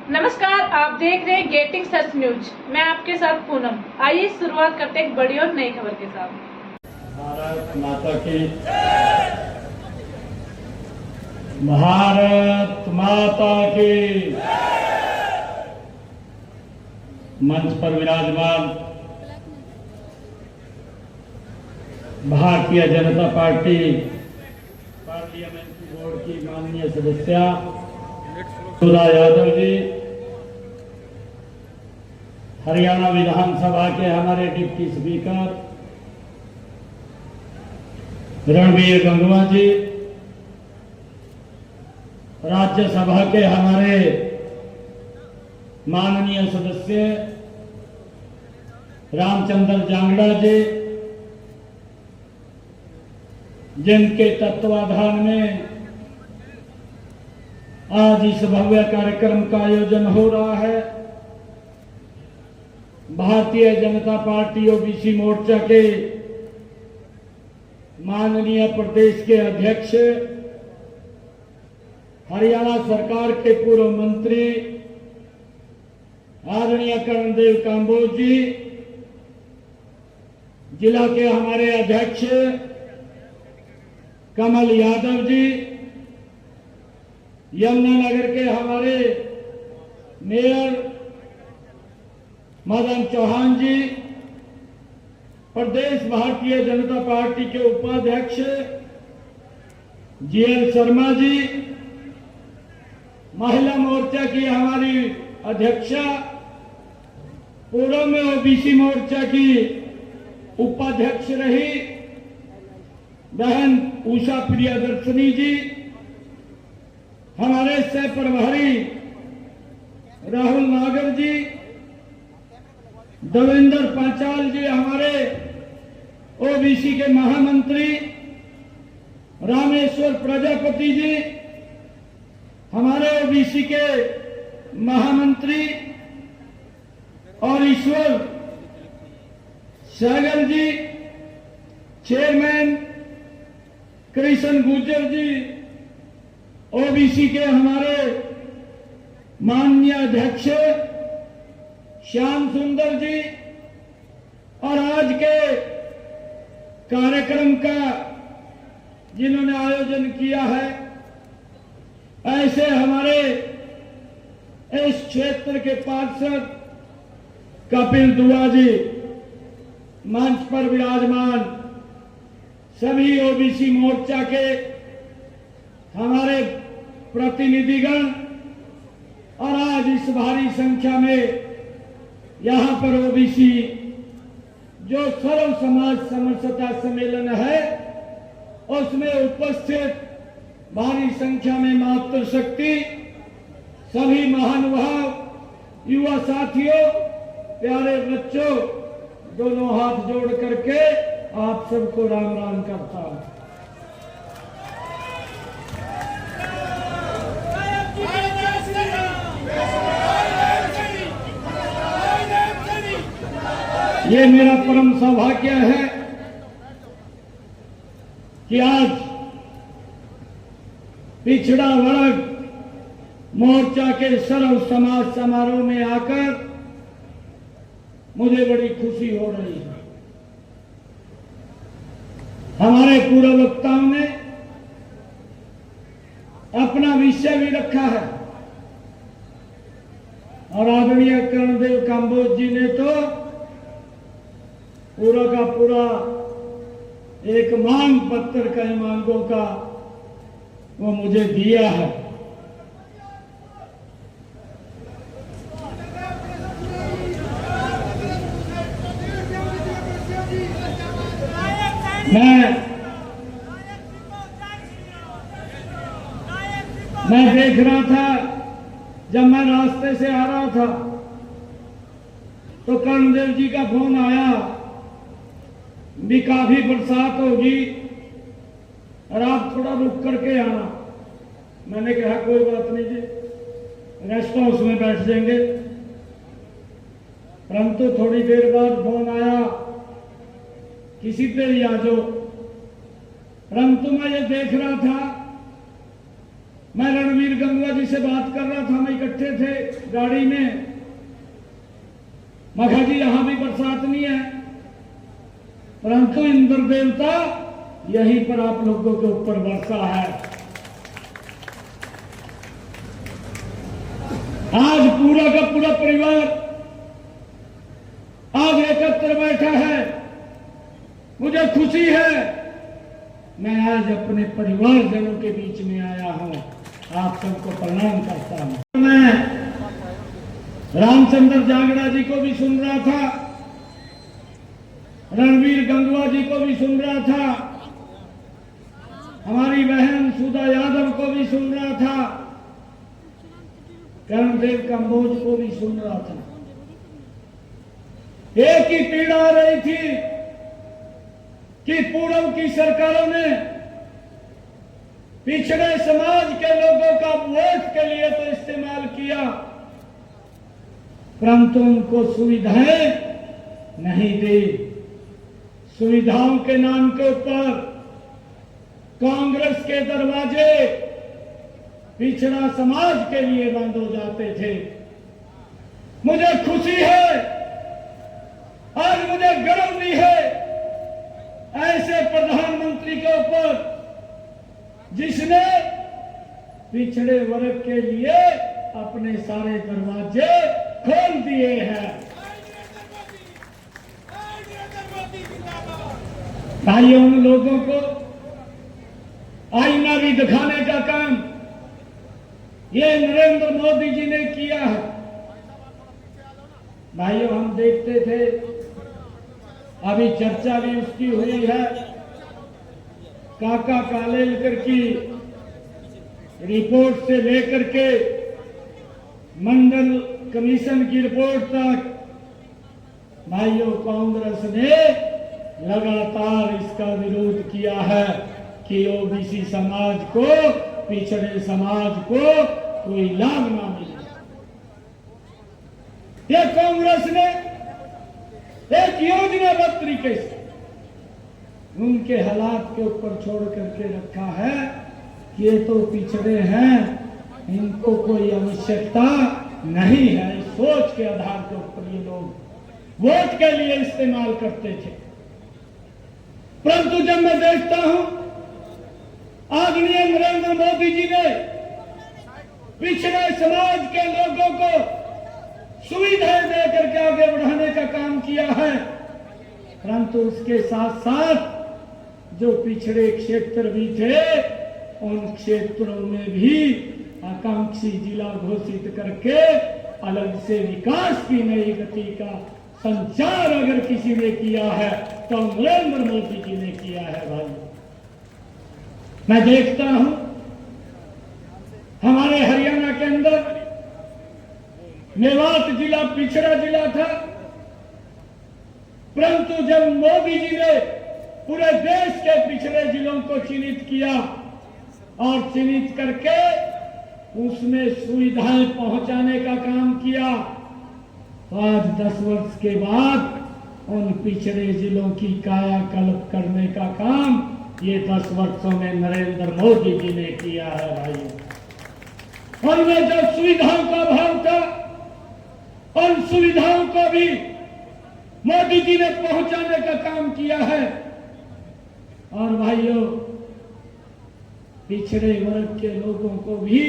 नमस्कार, आप देख रहे हैं गेटिंग सर्च न्यूज। मैं आपके साथ पूनम। आइए शुरुआत करते हैं एक बड़ी और नई खबर के साथ। भारत माता की भारत माता की मंच पर विराजमान Bharatiya Janata party parliamentary board की माननीय सदस्य सुधा यादव जी, हरियाणा विधानसभा के हमारे डिप्टी स्पीकर रणबीर गंगवा जी, राज्यसभा के हमारे माननीय सदस्य रामचंद्र जांगड़ा जी, जिनके तत्वाधान में आज इस भव्य कार्यक्रम का आयोजन हो रहा है। भारतीय जनता पार्टी ओबीसी मोर्चा के माननीय प्रदेश के अध्यक्ष, हरियाणा सरकार के पूर्व मंत्री आदरणीय कर्णदेव कांबोज जी, जिला के हमारे अध्यक्ष कमल यादव जी, यमुनानगर के हमारे मेयर मदन चौहान जी, प्रदेश भारतीय जनता पार्टी के उपाध्यक्ष जीएल शर्मा जी, महिला मोर्चा की हमारी अध्यक्षा, पूर्व में ओबीसी मोर्चा की उपाध्यक्ष रही बहन उषा प्रियदर्शनी जी, हमारे सह प्रभारी राहुल नागर जी, देवेंद्र पांचाल जी, हमारे ओबीसी के महामंत्री रामेश्वर प्रजापति जी, हमारे ओबीसी के महामंत्री और ईश्वर सहगल जी, चेयरमैन कृष्ण गुर्जर जी, ओबीसी के हमारे माननीय अध्यक्ष श्याम सुंदर जी, और आज के कार्यक्रम का जिन्होंने आयोजन किया है, ऐसे हमारे इस क्षेत्र के पार्षद कपिल दुआ जी, मंच पर विराजमान सभी ओबीसी मोर्चा के हमारे प्रतिनिधिगण, और आज इस भारी संख्या में यहाँ पर ओबीसी जो सर्व समाज समरसता सम्मेलन है उसमें उपस्थित भारी संख्या में मातृशक्ति, सभी महानुभाव, युवा साथियों, प्यारे बच्चों, दोनों हाथ जोड़ करके आप सबको राम राम करता हूं। ये मेरा परम सौभाग्य है कि आज पिछड़ा वर्ग मोर्चा के सर्व समाज समारोह में आकर मुझे बड़ी खुशी हो रही है। हमारे पूर्व वक्ताओं ने अपना विषय भी रखा है और आदरणीय कर्णदेव कांबोज जी ने तो पूरा का पूरा एक मांग पत्र कई मांगों का वो मुझे दिया है। मैं देख रहा था, जब मैं रास्ते से आ रहा था तो कर्णदेव जी का फोन आया भी काफी बरसात होगी और आप थोड़ा रुक करके आना। मैंने कहा कोई बात नहीं जी, रेस्ट हाउस में बैठ जाएंगे। परंतु थोड़ी देर बाद फोन आया किसी पे भी आ जाओ। परंतु मैं ये देख रहा था मैं रणवीर गंगवा जी से बात कर रहा था, हम इकट्ठे थे गाड़ी में। मैं कहा जी यहां भी बरसात नहीं है, परंतु इंद्र देवता यहीं पर आप लोगों के ऊपर बरसा है। आज पूरा का पूरा परिवार आज एकत्र बैठा है। मुझे खुशी है, मैं आज अपने परिवारजनों के बीच में आया हूं। आप सबको प्रणाम करता हूं। मैं रामचंद्र जागड़ा जी को भी सुन रहा था, रणवीर गंगवा जी को भी सुन रहा था, हमारी बहन सुधा यादव को भी सुन रहा था, कर्णदेव कंबोज को भी सुन रहा था। एक ही पीड़ा आ रही थी कि पूर्व की सरकारों ने पिछड़े समाज के लोगों का वोट के लिए तो इस्तेमाल किया, परंतु उनको सुविधाएं नहीं दी। सुविधाओं के नाम के ऊपर कांग्रेस के दरवाजे पिछड़ा समाज के लिए बंद हो जाते थे। मुझे खुशी है, आज मुझे गर्व भी है ऐसे प्रधानमंत्री के ऊपर जिसने पिछड़े वर्ग के लिए अपने सारे दरवाजे खोल दिए हैं। भाइयों, उन लोगों को आईना भी दिखाने का काम ये नरेंद्र मोदी जी ने किया है। भाइयों, हम देखते थे, अभी चर्चा भी उसकी हुई है, काका कालेलकर की रिपोर्ट से लेकर के मंडल कमीशन की रिपोर्ट तक भाइयों कांग्रेस ने लगातार इसका विरोध किया है कि ओबीसी समाज को, पिछड़े समाज को कोई लाभ ना मिले। ये कांग्रेस ने एक योजनाबद्ध तरीके से उनके हालात के ऊपर छोड़ करके रखा है कि ये तो पिछड़े हैं, इनको कोई आवश्यकता नहीं है। इस सोच के आधार के ऊपर ये लोग वोट के लिए इस्तेमाल करते थे। परंतु जब मैं देखता हूं आदरणीय नरेंद्र मोदी जी ने पिछड़े समाज के लोगों को सुविधाएं देकर के आगे बढ़ाने का काम किया है, परंतु उसके साथ साथ जो पिछड़े क्षेत्र भी थे उन क्षेत्रों में भी आकांक्षी जिला घोषित करके अलग से विकास की नई गति का संचार अगर किसी ने किया है तो नरेंद्र मोदी जी ने किया है। भाई, मैं देखता हूं हमारे हरियाणा के अंदर मेवात जिला पिछड़ा जिला था, परंतु जब मोदी जी ने पूरे देश के पिछड़े जिलों को चिन्हित किया और चिन्हित करके उसमें सुविधाएं पहुंचाने का काम किया, तो आज 10 वर्ष के बाद उन पिछड़े जिलों की कायाकल्प करने का काम ये 10 वर्षों में नरेंद्र मोदी जी ने किया है। भाई, उनमें जो सुविधाओं का अभाव था उन सुविधाओं को भी मोदी जी ने पहुंचाने का काम किया है। और भाइयों, पिछड़े वर्ग के लोगों को भी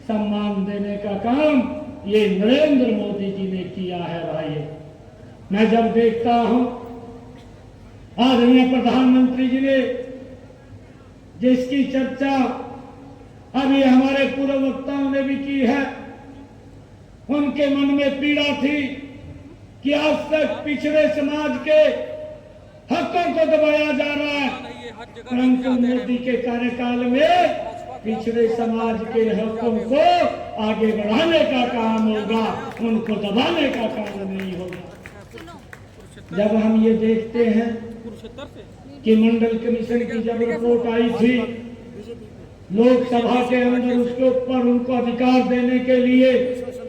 सम्मान देने का काम ये नरेंद्र मोदी जी ने किया है। भाइयों, मैं जब देखता हूं आदरणीय प्रधानमंत्री जी ने जिसकी चर्चा अभी हमारे पूर्व वक्ताओं ने भी की है, उनके मन में पीड़ा थी कि आज तक पिछड़े समाज के हकों को दबाया जा रहा है, परंतु मोदी के कार्यकाल में पिछड़े समाज के हकों को आगे बढ़ाने का काम होगा, उनको दबाने का काम नहीं होगा। जब हम ये देखते हैं कि मंडल कमीशन की जब रिपोर्ट आई थी, लोकसभा के अंदर उसके ऊपर उनको अधिकार देने के लिए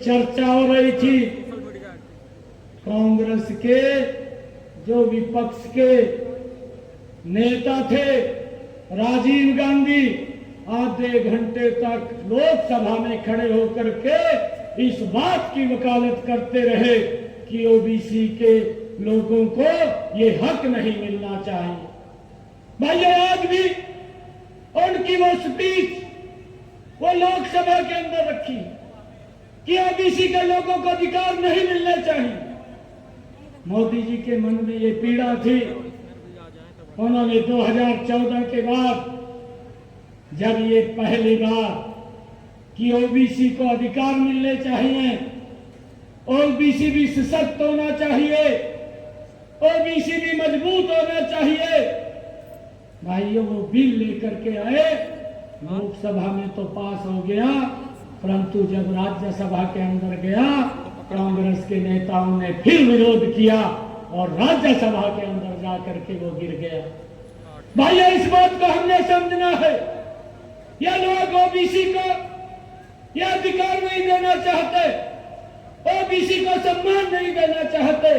चर्चा हो रही थी, कांग्रेस के जो विपक्ष के नेता थे राजीव गांधी आधे घंटे तक लोकसभा में खड़े होकर के इस बात की वकालत करते रहे कि ओबीसी के लोगों को ये हक नहीं मिलना चाहिए। भाइयों, आज भी उनकी वो स्पीच वो लोकसभा के अंदर रखी कि ओबीसी के लोगों को अधिकार नहीं मिलने चाहिए। मोदी जी के मन में ये पीड़ा थी। उन्होंने 2014 के बाद जब ये पहली बार कि ओबीसी को अधिकार मिलने चाहिए, ओबीसी भी सशक्त होना चाहिए, ओबीसी भी मजबूत होना चाहिए, भाइयों वो बिल लेकर के आए। लोकसभा में तो पास हो गया, परंतु जब राज्यसभा के अंदर गया कांग्रेस के नेताओं ने फिर विरोध किया और राज्यसभा के अंदर जाकर के वो गिर गया। भाइयों, इस बात को हमने समझना है। ये लोग ओबीसी को यह अधिकार नहीं देना चाहते, ओबीसी को सम्मान नहीं देना चाहते,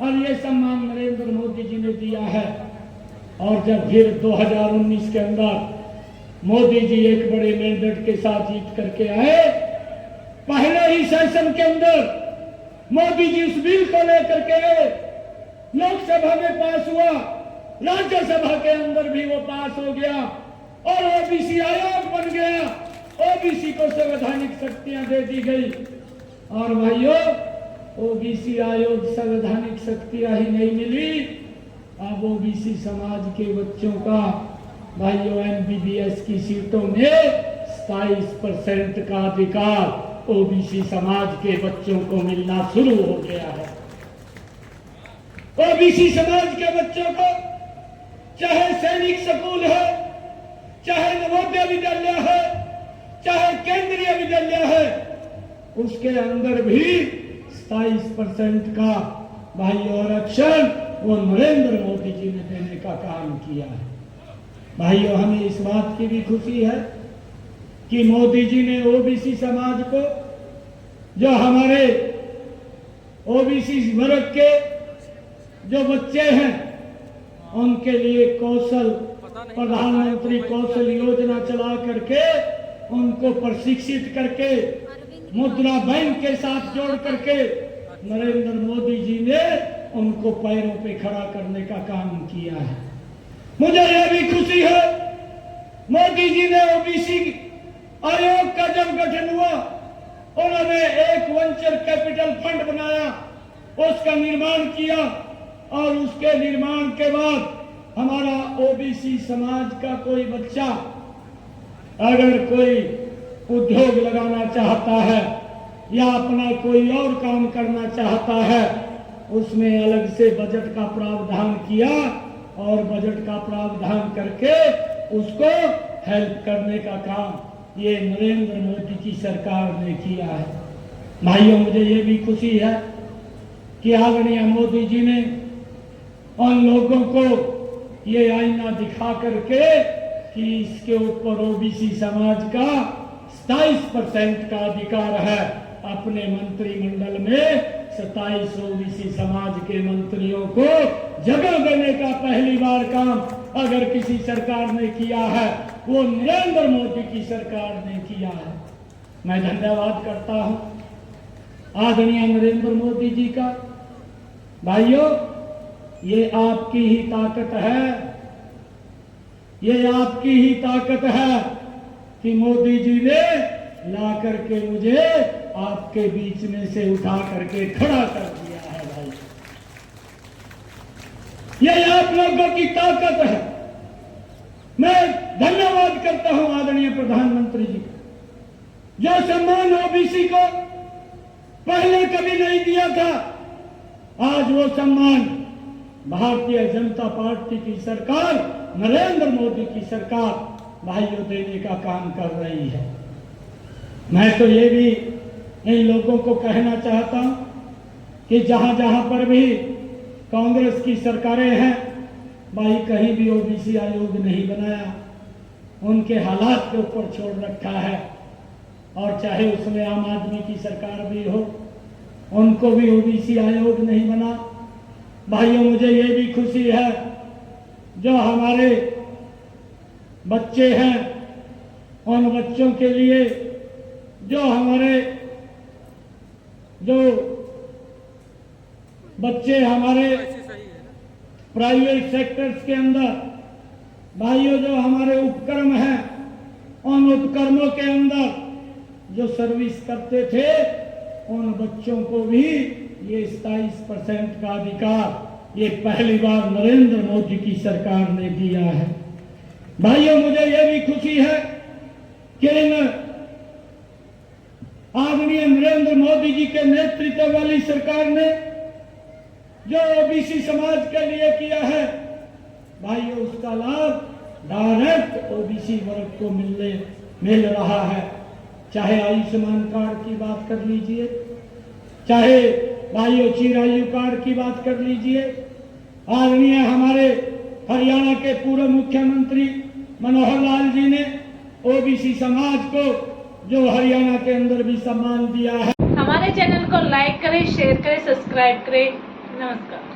और ये सम्मान नरेंद्र मोदी जी ने दिया है। और जब फिर 2019 के अंदर मोदी जी एक बड़े मैंडेट के साथ जीत करके आए, पहले ही सेशन के अंदर मोदी जी उस बिल को लेकर के आए, लोकसभा में पास हुआ, राज्यसभा के अंदर भी वो पास हो गया और ओबीसी आयोग बन गया। ओबीसी को संवैधानिक शक्तियां दे दी गई। और भाइयों, ओबीसी आयोग संवैधानिक शक्तियां ही नहीं मिली, अब ओबीसी समाज के बच्चों का भाइयों एमबीबीएस की सीटों में 27% का अधिकार ओबीसी समाज के बच्चों को मिलना शुरू हो गया है। ओबीसी समाज के बच्चों को चाहे सैनिक स्कूल है, चाहे नवोदय विद्यालय है, चाहे केंद्रीय विद्यालय है, उसके अंदर भी 27% का भाइयों आरक्षण वो नरेंद्र मोदी जी ने देने का काम किया है। भाइयों, हमें इस बात की भी खुशी है कि मोदी जी ने ओबीसी समाज को, जो हमारे ओबीसी वर्ग के जो बच्चे हैं, उनके लिए प्रधानमंत्री कौशल योजना चला करके उनको प्रशिक्षित करके मुद्रा बैंक के साथ जोड़ करके नरेंद्र मोदी जी ने उनको पैरों पे खड़ा करने का काम किया है। मुझे यह भी खुशी है, मोदी जी ने ओबीसी आयोग का जब गठन हुआ, उन्होंने एक वेंचर कैपिटल फंड बनाया, उसका निर्माण किया और उसके निर्माण के बाद हमारा ओबीसी समाज का कोई बच्चा अगर कोई उद्योग लगाना चाहता है या अपना कोई और काम करना चाहता है, उसमें अलग से बजट का प्रावधान किया और बजट का प्रावधान करके उसको हेल्प करने का काम ये नरेंद्र मोदी की सरकार ने किया है। भाइयों, मुझे ये भी खुशी है कि आदरणीय मोदी जी ने उन लोगों को ये आईना दिखा करके कि इसके ऊपर ओबीसी समाज का 27% का अधिकार है। अपने मंत्रिमंडल में 27 ओबीसी समाज के मंत्रियों को जगह देने का पहली बार काम अगर किसी सरकार ने किया है, वो नरेंद्र मोदी की सरकार ने किया है। मैं धन्यवाद करता हूं आदरणीय नरेंद्र मोदी जी का। भाइयों, ये आपकी ही ताकत है, ये आपकी ही ताकत है कि मोदी जी ने ला करके मुझे आपके बीच में से उठा करके खड़ा कर दिया है। भाई, ये आप लोगों की ताकत है। मैं धन्यवाद करता हूं आदरणीय प्रधानमंत्री जी, जो सम्मान ओबीसी को पहले कभी नहीं दिया था, आज वो सम्मान भारतीय जनता पार्टी की सरकार, नरेंद्र मोदी की सरकार भाइयों देने का काम कर रही है। मैं तो ये भी इन लोगों को कहना चाहता हूं कि जहां जहां पर भी कांग्रेस की सरकारें हैं, भाई कहीं भी ओबीसी आयोग नहीं बनाया, उनके हालात के ऊपर छोड़ रखा है। और चाहे उसमें आम आदमी की सरकार भी हो, उनको भी ओबीसी आयोग नहीं बना। भाइयों, मुझे ये भी खुशी है जो हमारे बच्चे हैं उन बच्चों के लिए जो बच्चे हमारे प्राइवेट सेक्टर्स के अंदर, भाइयों जो हमारे उपक्रम हैं, उन उपक्रमों के अंदर जो सर्विस करते थे, उन बच्चों को भी ये 27% का अधिकार ये पहली बार नरेंद्र मोदी की सरकार ने दिया है। भाइयों, मुझे ये भी खुशी है कि इन आदरणीय नरेंद्र मोदी जी के नेतृत्व वाली सरकार ने जो ओबीसी समाज के लिए किया है, भाइयों उसका लाभ डायरेक्ट ओबीसी वर्ग को मिल रहा है। चाहे आयुष्मान कार्ड की बात कर लीजिए, चाहे भाइयों चिरायु कार्ड की बात कर लीजिए। आदरणीय हमारे हरियाणा के पूर्व मुख्यमंत्री मनोहर लाल जी ने ओबीसी समाज को जो हरियाणा के अंदर भी सम्मान दिया है। हमारे चैनल को लाइक करें, शेयर करें, सब्सक्राइब करें। नमस्कार।